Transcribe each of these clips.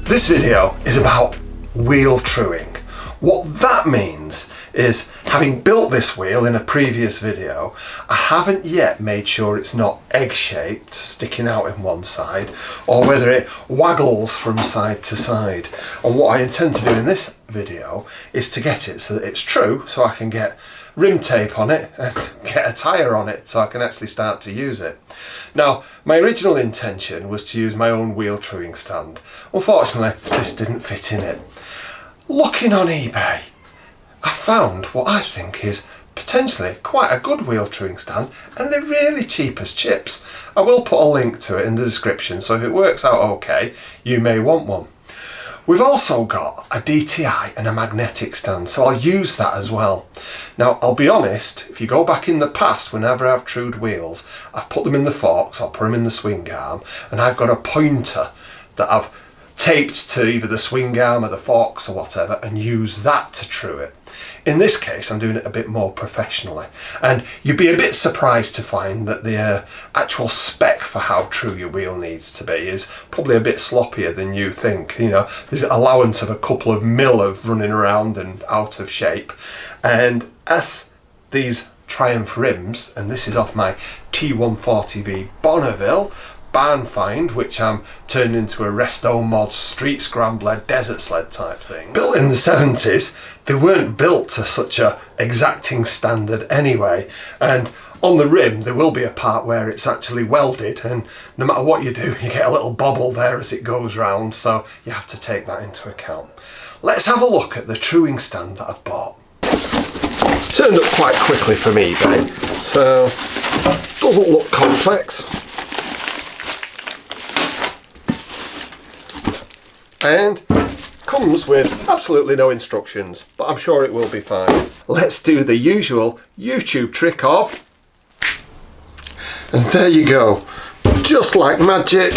This video is about wheel truing. What that means is, having built this wheel in a previous video, I haven't yet made sure it's not egg-shaped, sticking out in one side, or whether it waggles from side to side. And what I intend to do in this video is to get it so that it's true, so I can get rim tape on it and get a tyre on it so I can actually start to use it. Now, my original intention was to use my own wheel truing stand. Unfortunately, this didn't fit in it. Looking on eBay, I found what I think is potentially quite a good wheel truing stand, and they're really cheap as chips. I will put a link to it in the description, so if it works out okay, you may want one. We've also got a DTI and a magnetic stand, so I'll use that as well. Now, I'll be honest, if you go back in the past, whenever I've trued wheels, I've put them in the forks, I'll put them in the swing arm, and I've got a pointer that I've taped to either the swing arm or the forks or whatever, and use that to true it. In this case, I'm doing it a bit more professionally, and you'd be a bit surprised to find that the actual spec for how true your wheel needs to be is probably a bit sloppier than you think. You know, there's an allowance of a couple of mil of running around and out of shape, and as these Triumph rims, and this is off my T140V Bonneville barn find, which I'm turning into a resto mod street scrambler desert sled type thing. Built in the 70s, they weren't built to such a exacting standard anyway, and on the rim there will be a part where it's actually welded, and no matter what you do, you get a little bobble there as it goes round, so you have to take that into account. Let's have a look at the truing stand that I've bought. Turned up quite quickly from eBay, so doesn't look complex. And comes with absolutely no instructions, but I'm sure it will be fine. Let's do the usual YouTube trick of, and there you go, just like magic,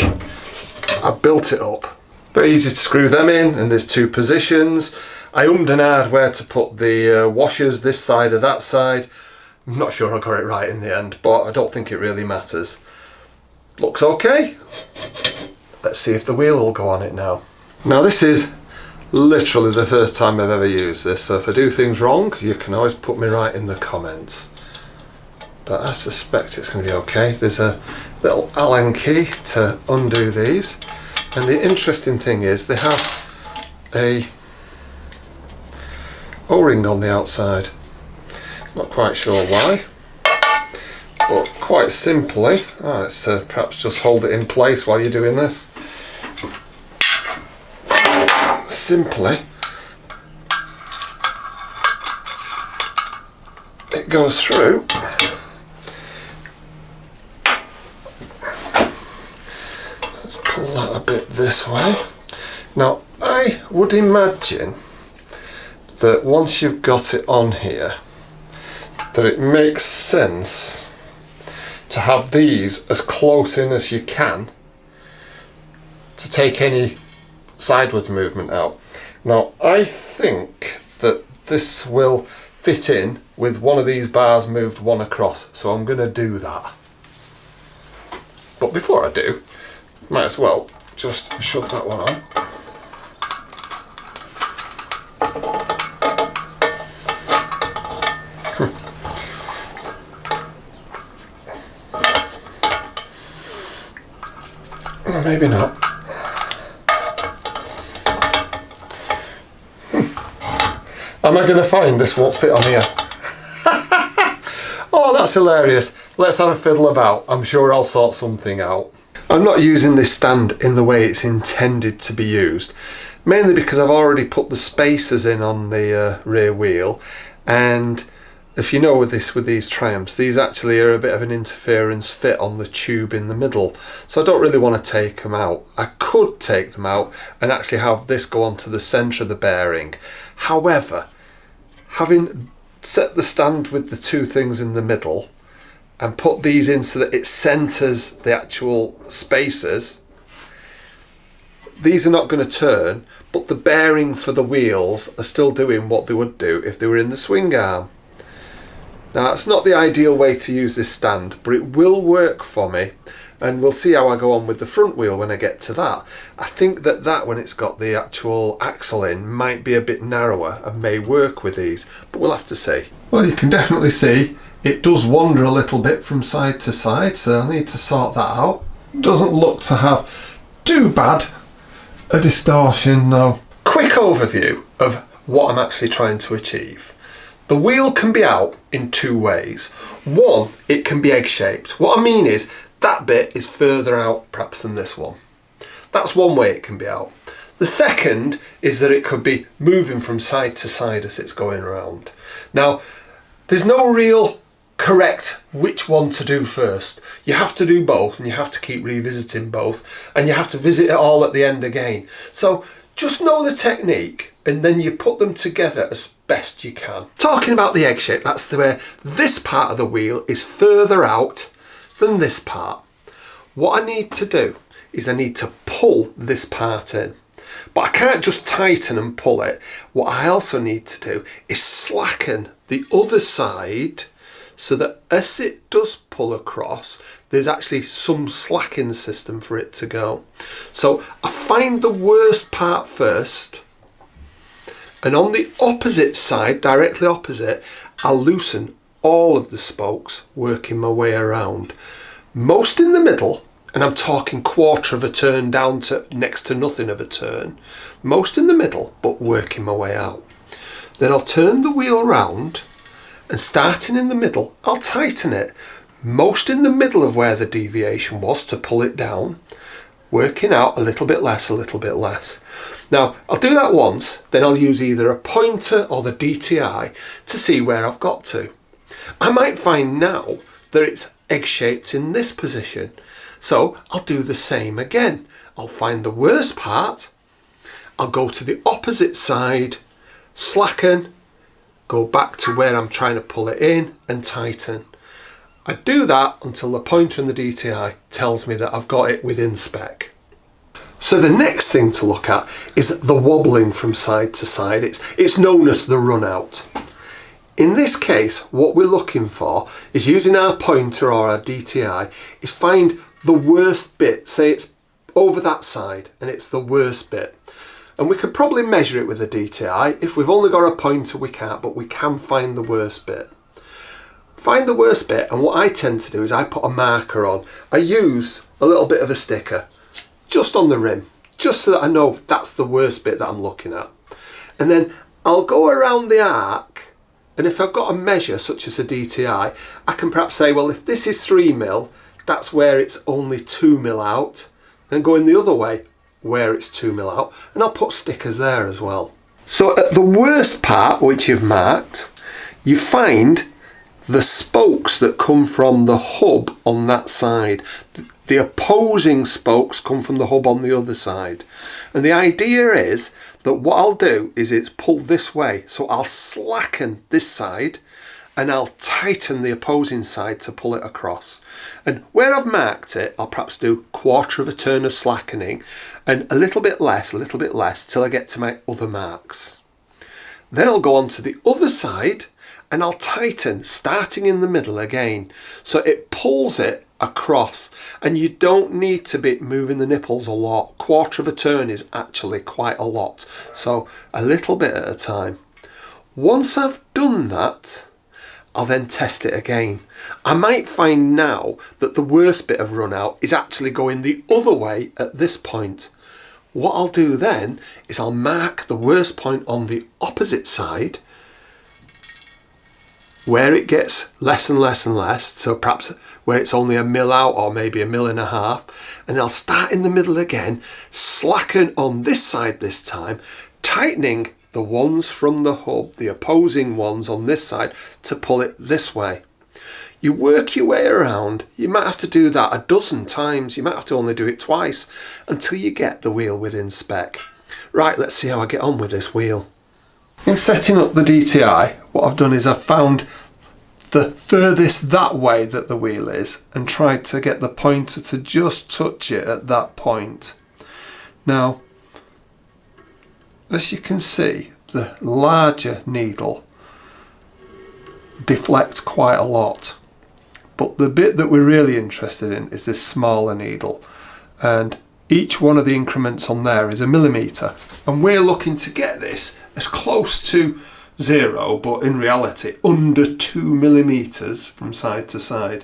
I built it up. Very easy to screw them in, and there's two positions. I ummed and ahed where to put the washers, this side or that side. I'm not sure I got it right in the end, but I don't think it really matters. Looks okay. Let's see if the wheel will go on it now. Now, this is literally the first time I've ever used this, so if I do things wrong, you can always put me right in the comments. But I suspect it's going to be okay. There's a little Allen key to undo these, and the interesting thing is they have a O-ring on the outside. Not quite sure why, but quite simply, let's perhaps just hold it in place while you're doing this. Simply, it goes through. Let's pull that a bit this way. Now, I would imagine that once you've got it on here, that it makes sense to have these as close in as you can to take any sideways movement out. Now, I think that this will fit in with one of these bars moved one across, so I'm going to do that. But before I do, might as well just shove that one on. Maybe not. Am I going to find this won't fit on here? Oh, that's hilarious. Let's have a fiddle about. I'm sure I'll sort something out. I'm not using this stand in the way it's intended to be used, mainly because I've already put the spacers in on the rear wheel, and if you know with these Triumphs, these actually are a bit of an interference fit on the tube in the middle, so I don't really want to take them out. I could take them out and actually have this go onto the centre of the bearing. However, having set the stand with the two things in the middle and put these in so that it centres the actual spacers, these are not going to turn, but the bearing for the wheels are still doing what they would do if they were in the swing arm. Now that's not the ideal way to use this stand, but it will work for me, and we'll see how I go on with the front wheel when I get to that. I think that when it's got the actual axle in might be a bit narrower and may work with these, but we'll have to see. Well, you can definitely see it does wander a little bit from side to side, so I need to sort that out. Doesn't look to have too bad a distortion though. Quick overview of what I'm actually trying to achieve. The wheel can be out in two ways. One, it can be egg-shaped. What I mean is that bit is further out perhaps than this one. That's one way it can be out. The second is that it could be moving from side to side as it's going around. Now, there's no real correct which one to do first. You have to do both, and you have to keep revisiting both, and you have to visit it all at the end again. So just know the technique, and then you put them together as best you can. Talking about the egg shape, that's the way this part of the wheel is further out than this part. What I need to do is I need to pull this part in, but I can't just tighten and pull it. What I also need to do is slacken the other side so that as it does pull across, there's actually some slacking system for it to go. So I find the worst part first, and on the opposite side, directly opposite, I'll loosen all of the spokes, working my way around. Most in the middle, and I'm talking quarter of a turn down to next to nothing of a turn. Most in the middle, but working my way out. Then I'll turn the wheel round, and starting in the middle, I'll tighten it. Most in the middle of where the deviation was to pull it down, working out a little bit less, a little bit less. Now, I'll do that once, then I'll use either a pointer or the DTI to see where I've got to. I might find now that it's egg-shaped in this position, so I'll do the same again. I'll find the worst part, I'll go to the opposite side, slacken, go back to where I'm trying to pull it in and tighten. I do that until the pointer and the DTI tells me that I've got it within spec. So the next thing to look at is the wobbling from side to side. It's known as the runout. In this case, what we're looking for is using our pointer or our DTI is find the worst bit. Say it's over that side and it's the worst bit. And we could probably measure it with a DTI. If we've only got a pointer, we can't, but we can find the worst bit. Find the worst bit, and what I tend to do is I put a marker on. I use a little bit of a sticker just on the rim, just so that I know that's the worst bit that I'm looking at. And then I'll go around the arc, and if I've got a measure such as a DTI, I can perhaps say, well, if this is 3mm, that's where it's only 2mm out, and going the other way where it's 2mm out, and I'll put stickers there as well. So at the worst part, which you've marked, you find the spokes that come from the hub on that side. The opposing spokes come from the hub on the other side. And the idea is that what I'll do is it's pull this way. So I'll slacken this side and I'll tighten the opposing side to pull it across. And where I've marked it, I'll perhaps do quarter of a turn of slackening and a little bit less till I get to my other marks. Then I'll go on to the other side and I'll tighten, starting in the middle again, so it pulls it across, and you don't need to be moving the nipples a lot. Quarter of a turn is actually quite a lot, so a little bit at a time. Once I've done that, I'll then test it again. I might find now that the worst bit of run out is actually going the other way at this point. What I'll do then is I'll mark the worst point on the opposite side, where it gets less and less and less, so perhaps where it's only 1mm out or maybe 1.5 mm, and I'll start in the middle again, slacken on this side this time, tightening the ones from the hub, the opposing ones on this side, to pull it this way. You work your way around. You might have to do that a dozen times, you might have to only do it twice until you get the wheel within spec. Right, let's see how I get on with this wheel. In setting up the DTI, what I've done is I've found the furthest that way that the wheel is and tried to get the pointer to just touch it at that point. Now, as you can see, the larger needle deflect quite a lot. But the bit that we're really interested in is this smaller needle, and each one of the increments on there is 1 millimetre, and we're looking to get this as close to 0, but in reality under 2 millimetres from side to side.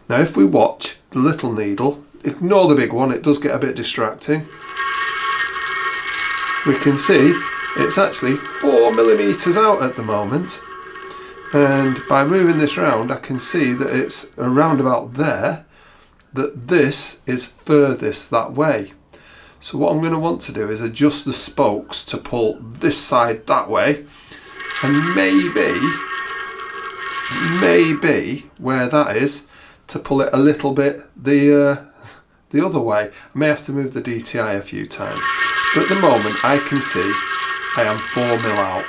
Now if we watch the little needle, ignore the big one, it does get a bit distracting. We can see it's actually 4 millimetres out at the moment, and by moving this round I can see that it's around about there, that this is furthest that way. So what I'm going to want to do is adjust the spokes to pull this side that way, and maybe where that is, to pull it a little bit the other way. I may have to move the DTI a few times, but at the moment I can see I am 4 mil out.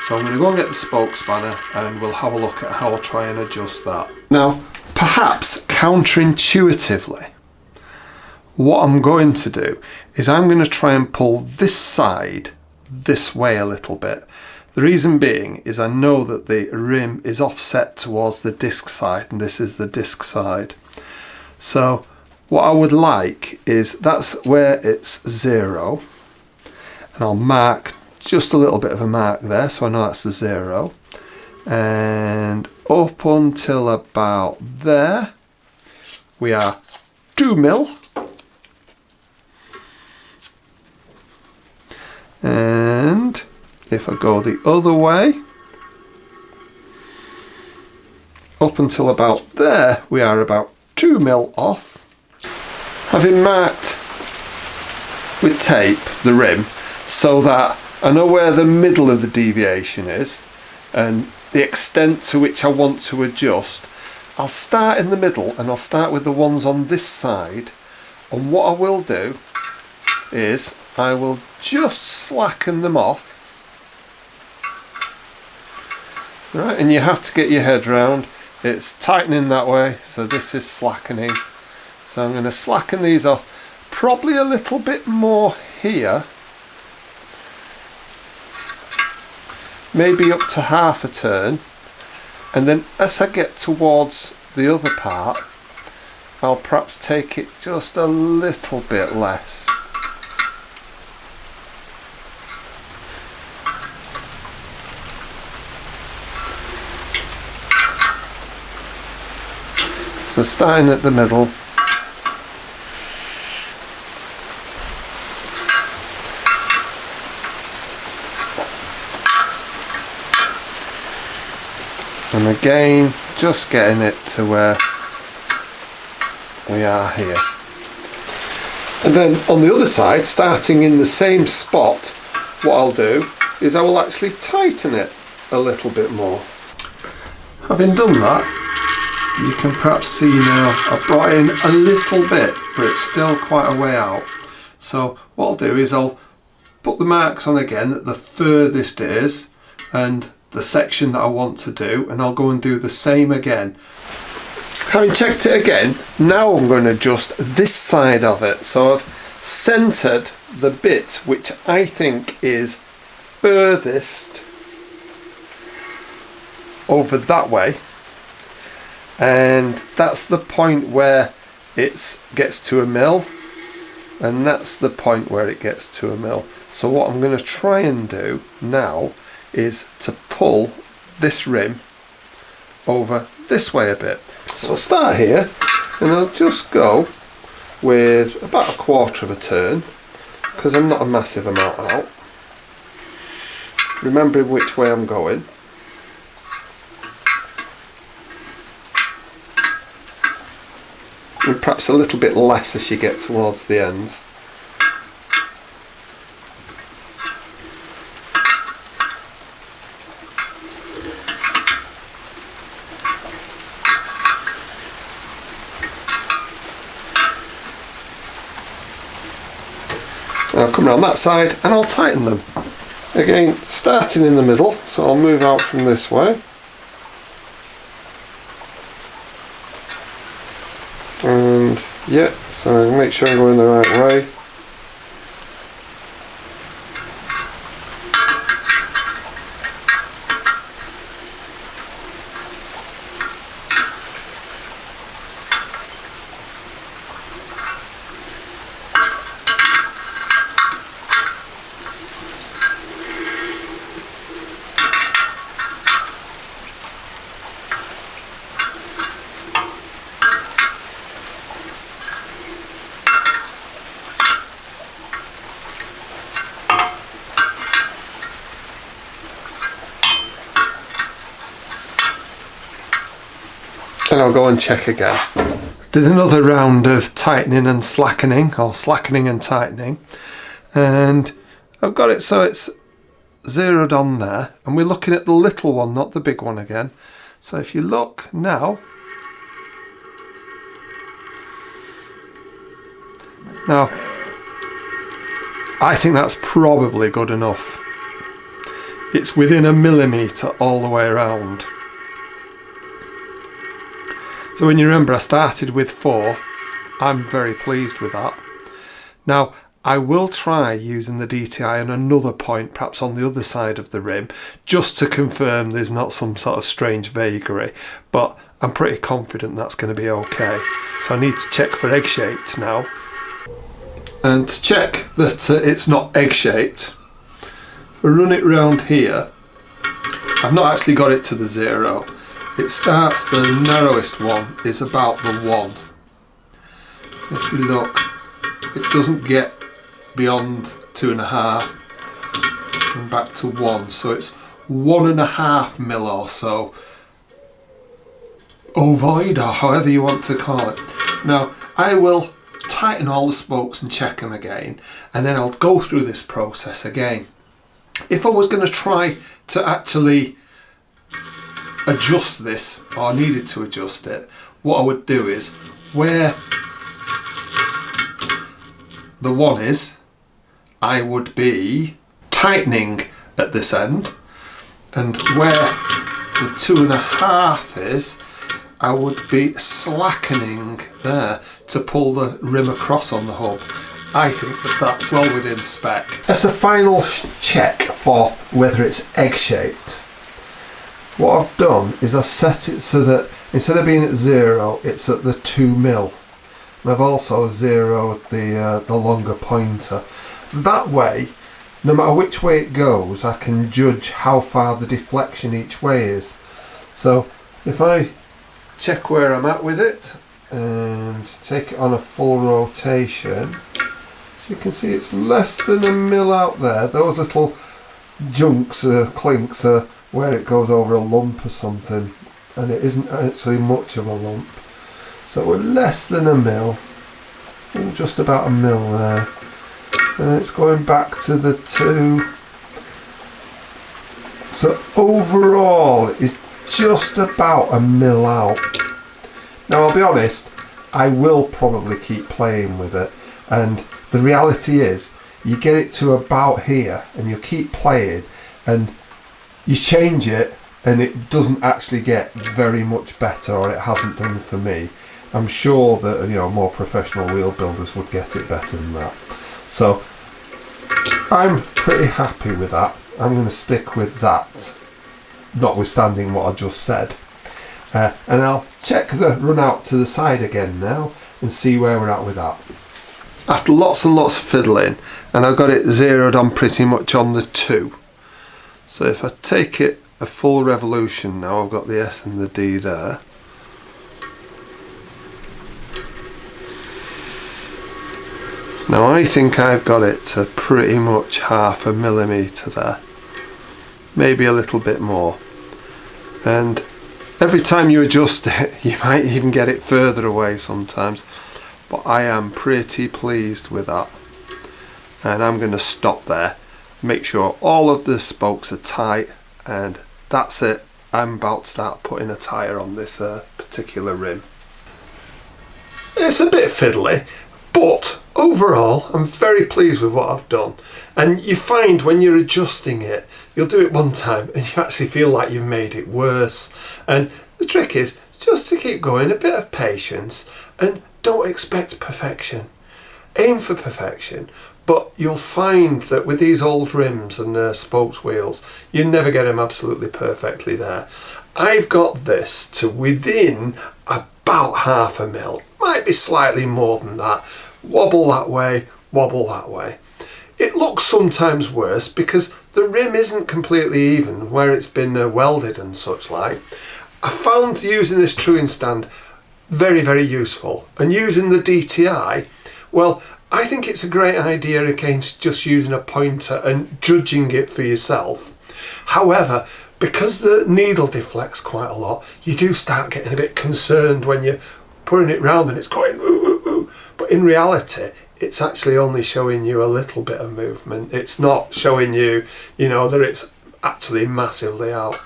So I'm going to go and get the spoke spanner and we'll have a look at how I'll try and adjust that. Now, perhaps counterintuitively, what I'm going to do is I'm going to try and pull this side this way a little bit. The reason being is I know that the rim is offset towards the disc side, and this is the disc side. So what I would like is, that's where it's 0, and I'll mark just a little bit of a mark there so I know that's the 0, and up until about there we are 2 mil, and if I go the other way, up until about there, we are about 2 mil off. Having marked with tape the rim so that I know where the middle of the deviation is and the extent to which I want to adjust, I'll start in the middle and I'll start with the ones on this side, and what I will do is I will just slacken them off. Right, and you have to get your head round, it's tightening that way, so this is slackening. So I'm going to slacken these off, probably a little bit more here, maybe up to half a turn, and then as I get towards the other part, I'll perhaps take it just a little bit less. So starting at the middle, and again just getting it to where we are here, and then on the other side, starting in the same spot, what I'll do is I will actually tighten it a little bit more. Having done that, you can perhaps see now I've brought in a little bit, but it's still quite a way out. So what I'll do is I'll put the marks on again at the furthest it is and the section that I want to do, and I'll go and do the same again. Having checked it again, now I'm going to adjust this side of it. So I've centered the bit which I think is furthest over that way, and that's the point where it gets to 1 mil, and that's the point where it gets to 1 mil. So what I'm going to try and do now is to pull this rim over this way a bit. So I'll start here and I'll just go with about 1/4 of a turn, because I'm not a massive amount out, remembering which way I'm going. And perhaps a little bit less as you get towards the ends. And I'll come around that side and I'll tighten them. Again, starting in the middle, so I'll move out from this way. And yeah, so make sure I'm going the right way. and I'll go and check again. Did another round of tightening and slackening, or slackening and tightening, and I've got it so it's zeroed on there, and we're looking at the little one, not the big one again. So if you look now, I think that's probably good enough. It's within a millimetre all the way around. So when you remember I started with 4, I'm very pleased with that. Now I will try using the DTI on another point, perhaps on the other side of the rim, just to confirm there's not some sort of strange vagary, but I'm pretty confident that's going to be okay. So I need to check for egg-shaped now. And to check that it's not egg-shaped, if I run it round here, I've not actually got it to the 0. It starts, the narrowest one is about the 1. If you look, it doesn't get beyond 2.5 and back to 1, so it's 1.5 mil or so ovoid, or however you want to call it. Now I will tighten all the spokes and check them again, and then I'll go through this process again. If I was going to try to actually adjust this, or needed to adjust it, what I would do is where the 1 is, I would be tightening at this end, and where the 2.5 is, I would be slackening there to pull the rim across on the hub. I think that that's well within spec. As a final check for whether it's egg-shaped, what I've done is I've set it so that instead of being at 0, it's at the 2 mil. And I've also zeroed the longer pointer. That way, no matter which way it goes, I can judge how far the deflection each way is. So if I check where I'm at with it and take it on a full rotation, so you can see it's less than a mil out there. Those little junks, clinks, are where it goes over a lump or something, and it isn't actually much of a lump. So we're less than a mil, just about a mil there, and it's going back to the 2. So overall it's just about a mil out. Now I'll be honest, I will probably keep playing with it, and the reality is you get it to about here and you keep playing and you change it and it doesn't actually get very much better, or it hasn't done for me. I'm sure that, you know, more professional wheel builders would get it better than that. So I'm pretty happy with that. I'm going to stick with that, notwithstanding what I just said. And I'll check the run out to the side again now and see where we're at with that. After lots and lots of fiddling, and I've got it zeroed on pretty much on the 2. So if I take it a full revolution now, I've got the S and the D there. Now I think I've got it to pretty much 0.5 millimetre there, maybe a little bit more. And every time you adjust it, you might even get it further away sometimes, but I am pretty pleased with that. And I'm going to stop there, make sure all of the spokes are tight, and that's it. I'm about to start putting a tyre on this particular rim. It's a bit fiddly, but overall I'm very pleased with what I've done. And you find when you're adjusting it, you'll do it one time and you actually feel like you've made it worse. And the trick is just to keep going, a bit of patience, and don't expect perfection. Aim for perfection, but you'll find that with these old rims and spokes wheels, you never get them absolutely perfectly there. I've got this to within about 0.5 mil, might be slightly more than that. Wobble that way, wobble that way. It looks sometimes worse because the rim isn't completely even where it's been welded and such like. I found using this truing stand very, very useful, and using the DTI, well, I think it's a great idea against just using a pointer and judging it for yourself. However, Because the needle deflects quite a lot, you do start getting a bit concerned when you're putting it round and it's going ooh, ooh, ooh. But in reality, it's actually only showing you a little bit of movement. It's not showing you, you know, that it's actually massively out.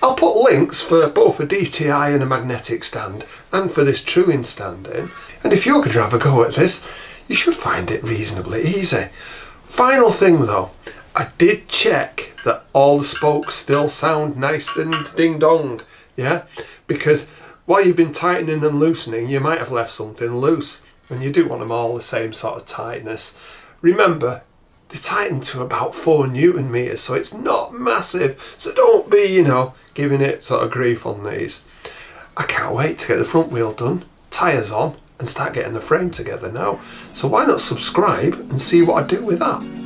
I'll put links for both a DTI and a magnetic stand, and for this truing stand in. And if you're going to have a go at this, you should find it reasonably easy. Final thing though, I did check that all the spokes still sound nice and ding dong, yeah? Because while you've been tightening and loosening, you might have left something loose, and you do want them all the same sort of tightness. Remember, they tighten to about 4 Newton meters, so it's not massive, so don't be, you know, giving it sort of grief on these. I can't wait to get the front wheel done, tyres on, and start getting the frame together now. So why not subscribe and see what I do with that?